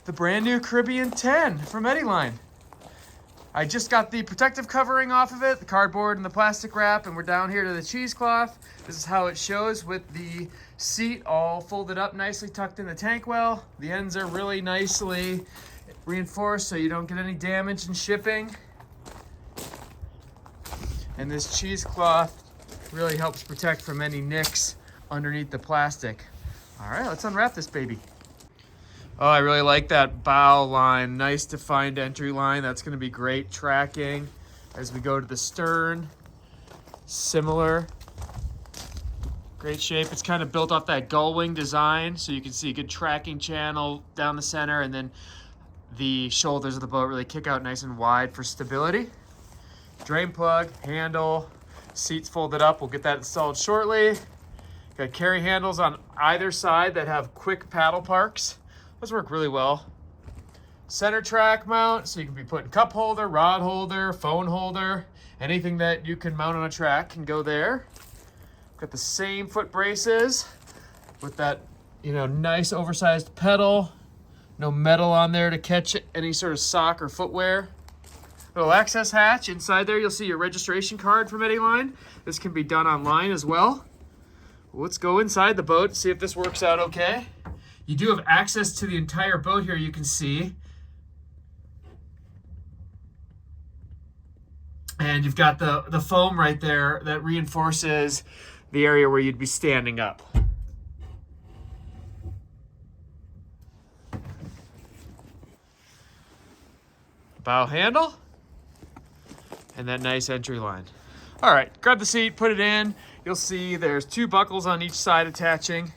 the brand new Caribbean 10 from Eddyline. I just got the protective covering off of it, the cardboard and the plastic wrap, and we're down here to the cheesecloth. This is how it shows with the seat all folded up nicely, tucked in the tank well. The ends are really nicely reinforced so you don't get any damage in shipping. And this cheesecloth really helps protect from any nicks underneath the plastic. All right, let's unwrap this baby. Oh, I really like that bow line. Nice defined entry line. That's gonna be great tracking as we go to the stern. Similar. Great shape. It's kind of built off that gull wing design, so you can see a good tracking channel down the center, and then the shoulders of the boat really kick out nice and wide for stability. Drain plug, handle, seats folded up. We'll get that installed shortly. Got carry handles on either side that have quick paddle parks. Those work really well. Center track mount, so you can be putting cup holder, rod holder, phone holder, anything that you can mount on a track can go there. Got the same foot braces with that, nice oversized pedal. No metal on there to catch any sort of sock or footwear. Little access hatch. Inside there, you'll see your registration card from Eddyline. This can be done online as well. Let's go inside the boat, see if this works out okay. You do have access to the entire boat here, you can see. And you've got the foam right there that reinforces the area where you'd be standing up. Bow handle. And that nice entry line. All right, grab the seat, put it in. You'll see there's 2 buckles on each side attaching.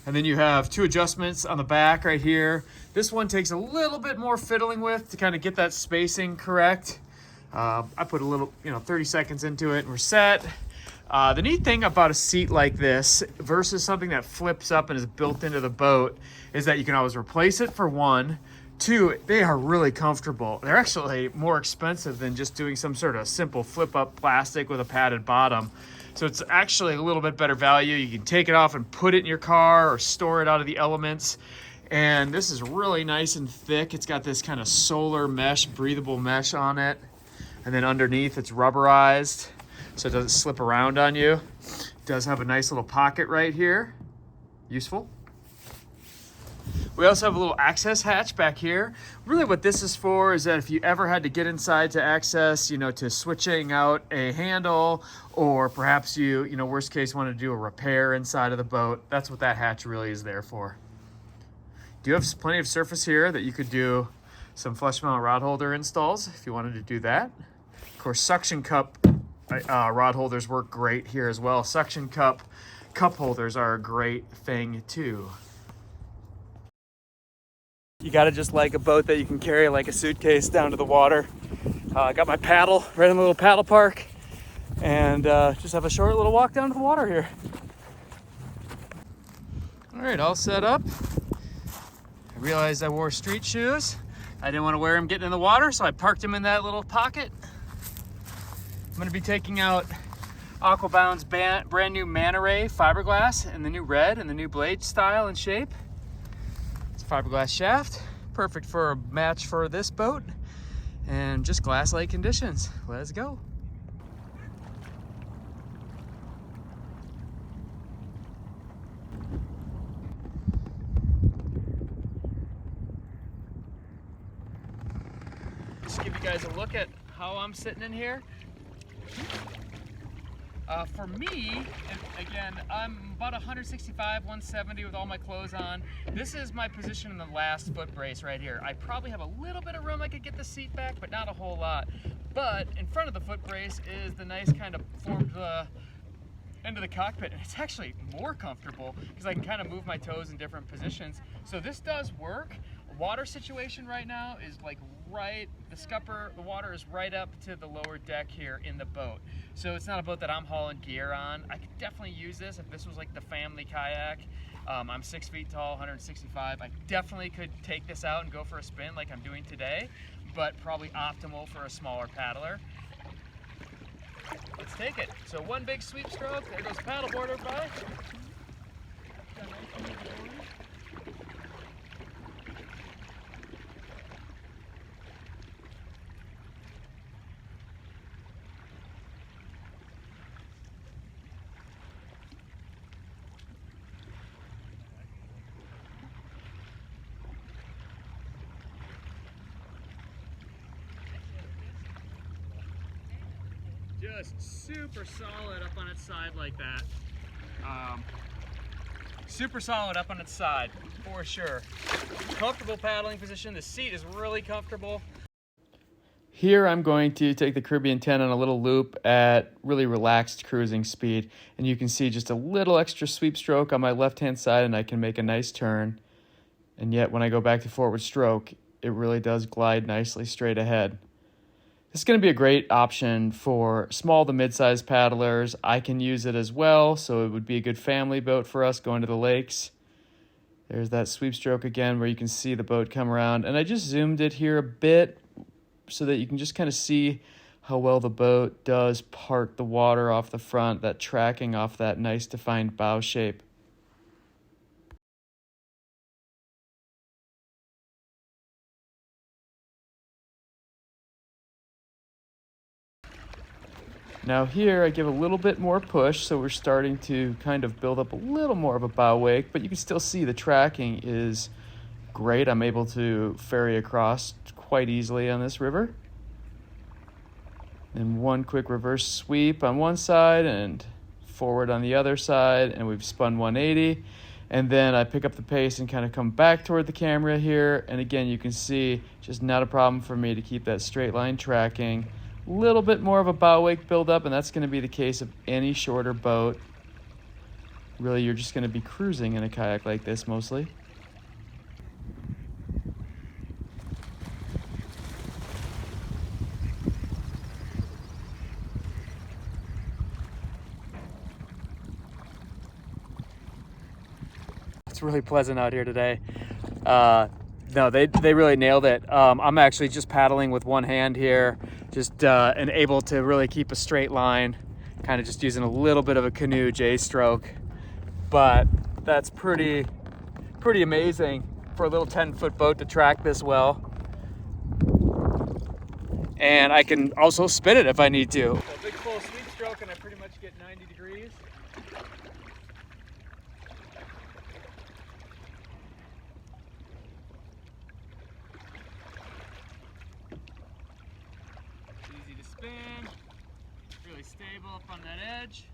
And then you have 2 adjustments on the back right here. This one takes a little bit more fiddling with to kind of get that spacing correct. I put a little, 30 seconds into it and we're set. The neat thing about a seat like this versus something that flips up and is built into the boat is that you can always replace it for one. 2, they are really comfortable. They're actually more expensive than just doing some sort of simple flip up plastic with a padded bottom. So it's actually a little bit better value. You can take it off and put it in your car or store it out of the elements. And this is really nice and thick. It's got this kind of solar mesh, breathable mesh on it. And then underneath it's rubberized so it doesn't slip around on you. It does have a nice little pocket right here. Useful. We also have a little access hatch back here. Really what this is for is that if you ever had to get inside to access, to switching out a handle, or perhaps you, worst case, want to do a repair inside of the boat, that's what that hatch really is there for. You have plenty of surface here that you could do some flush mount rod holder installs if you wanted to do that. Of course, suction cup rod holders work great here as well. Suction cup holders are a great thing too. You gotta just like a boat that you can carry like a suitcase down to the water. I got my paddle right in the little paddle park and just have a short little walk down to the water here. All right, all set up. I realized I wore street shoes. I didn't want to wear them getting in the water, so I parked them in that little pocket. I'm gonna be taking out Aquabound's brand new Manta Ray Fiberglass in the new red and the new blade style and shape. Fiberglass shaft, perfect for a match for this boat, and just glass lake conditions. Let's go. Just give you guys a look at how I'm sitting in here. For me, again, I'm about 165, 170 with all my clothes on. This is my position in the last foot brace right here. I probably have a little bit of room I could get the seat back, but not a whole lot. But in front of the foot brace is the nice kind of formed end of the cockpit, and it's actually more comfortable because I can kind of move my toes in different positions. So this does work. Water situation right now is like the water is right up to the lower deck here in the boat. So it's not a boat that I'm hauling gear on. I could definitely use this if this was like the family kayak. I'm 6 feet tall, 165. I definitely could take this out and go for a spin like I'm doing today, but probably optimal for a smaller paddler. Let's take it. So one big sweep stroke. There goes paddleboard, everybody. Just super solid up on its side like that. Super solid up on its side, for sure. Comfortable paddling position. The seat is really comfortable. Here I'm going to take the Caribbean 10 on a little loop at really relaxed cruising speed. And you can see just a little extra sweep stroke on my left-hand side and I can make a nice turn. And yet when I go back to forward stroke, it really does glide nicely straight ahead. This is going to be a great option for small to mid-sized paddlers. I can use it as well, so it would be a good family boat for us going to the lakes. There's that sweep stroke again where you can see the boat come around. And I just zoomed it here a bit so that you can just kind of see how well the boat does part the water off the front, that tracking off that nice defined bow shape. Now here I give a little bit more push, so we're starting to kind of build up a little more of a bow wake, but you can still see the tracking is great. I'm able to ferry across quite easily on this river. And one quick reverse sweep on one side and forward on the other side, and we've spun 180. And then I pick up the pace and kind of come back toward the camera here. And again, you can see just not a problem for me to keep that straight line tracking. A little bit more of a bow wake buildup, and that's going to be the case of any shorter boat. Really, you're just going to be cruising in a kayak like this mostly. It's really pleasant out here today. No, they really nailed it. I'm actually just paddling with one hand here, just and able to really keep a straight line, kind of just using a little bit of a canoe J-stroke. But that's pretty amazing for a little 10-foot boat to track this well. And I can also spin it if I need to. So big full sweep stroke and I pretty much get 90 degrees. Spin, really stable up on that edge.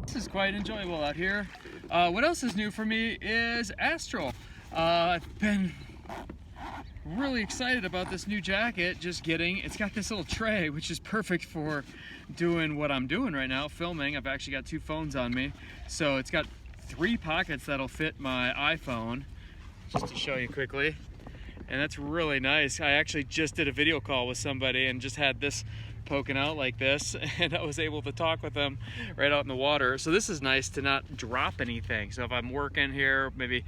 This is quite enjoyable out here. What else is new for me is Astral. I've been really excited about this new jacket, it's got this little tray, which is perfect for doing what I'm doing right now, filming. I've actually got two phones on me, so it's got 3 pockets that'll fit my iPhone, just to show you quickly. And that's really nice. I actually just did a video call with somebody and just had this poking out like this, and I was able to talk with them right out in the water. So this is nice to not drop anything. So if I'm working here, maybe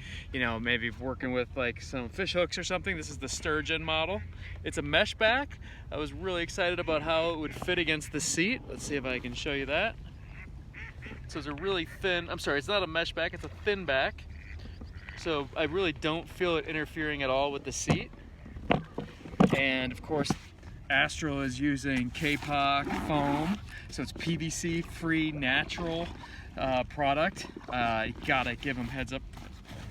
working with like some fish hooks or something, this is the Sturgeon model. It's a mesh back. I was really excited about how it would fit against the seat. Let's see if I can show you that. So it's a really thin, I'm sorry, it's not a mesh back, it's a thin back. So I really don't feel it interfering at all with the seat. And of course, Astral is using K-POC foam, so it's PVC-free, natural product. You gotta give them heads up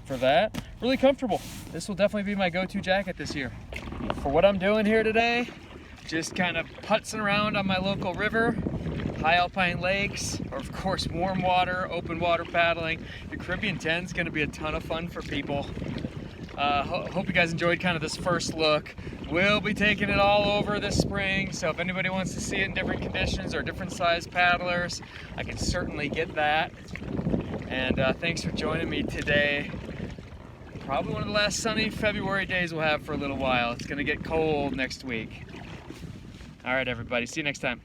for that. Really comfortable. This will definitely be my go-to jacket this year. For what I'm doing here today, just kind of putzing around on my local river, high alpine lakes, or of course warm water, open water paddling. The Caribbean 10 is going to be a ton of fun for people. Hope you guys enjoyed kind of this first look. We'll be taking it all over this spring, so if anybody wants to see it in different conditions or different size paddlers, I can certainly get that. And thanks for joining me today. Probably one of the last sunny February days we'll have for a little while. It's going to get cold next week. All right, everybody. See you next time.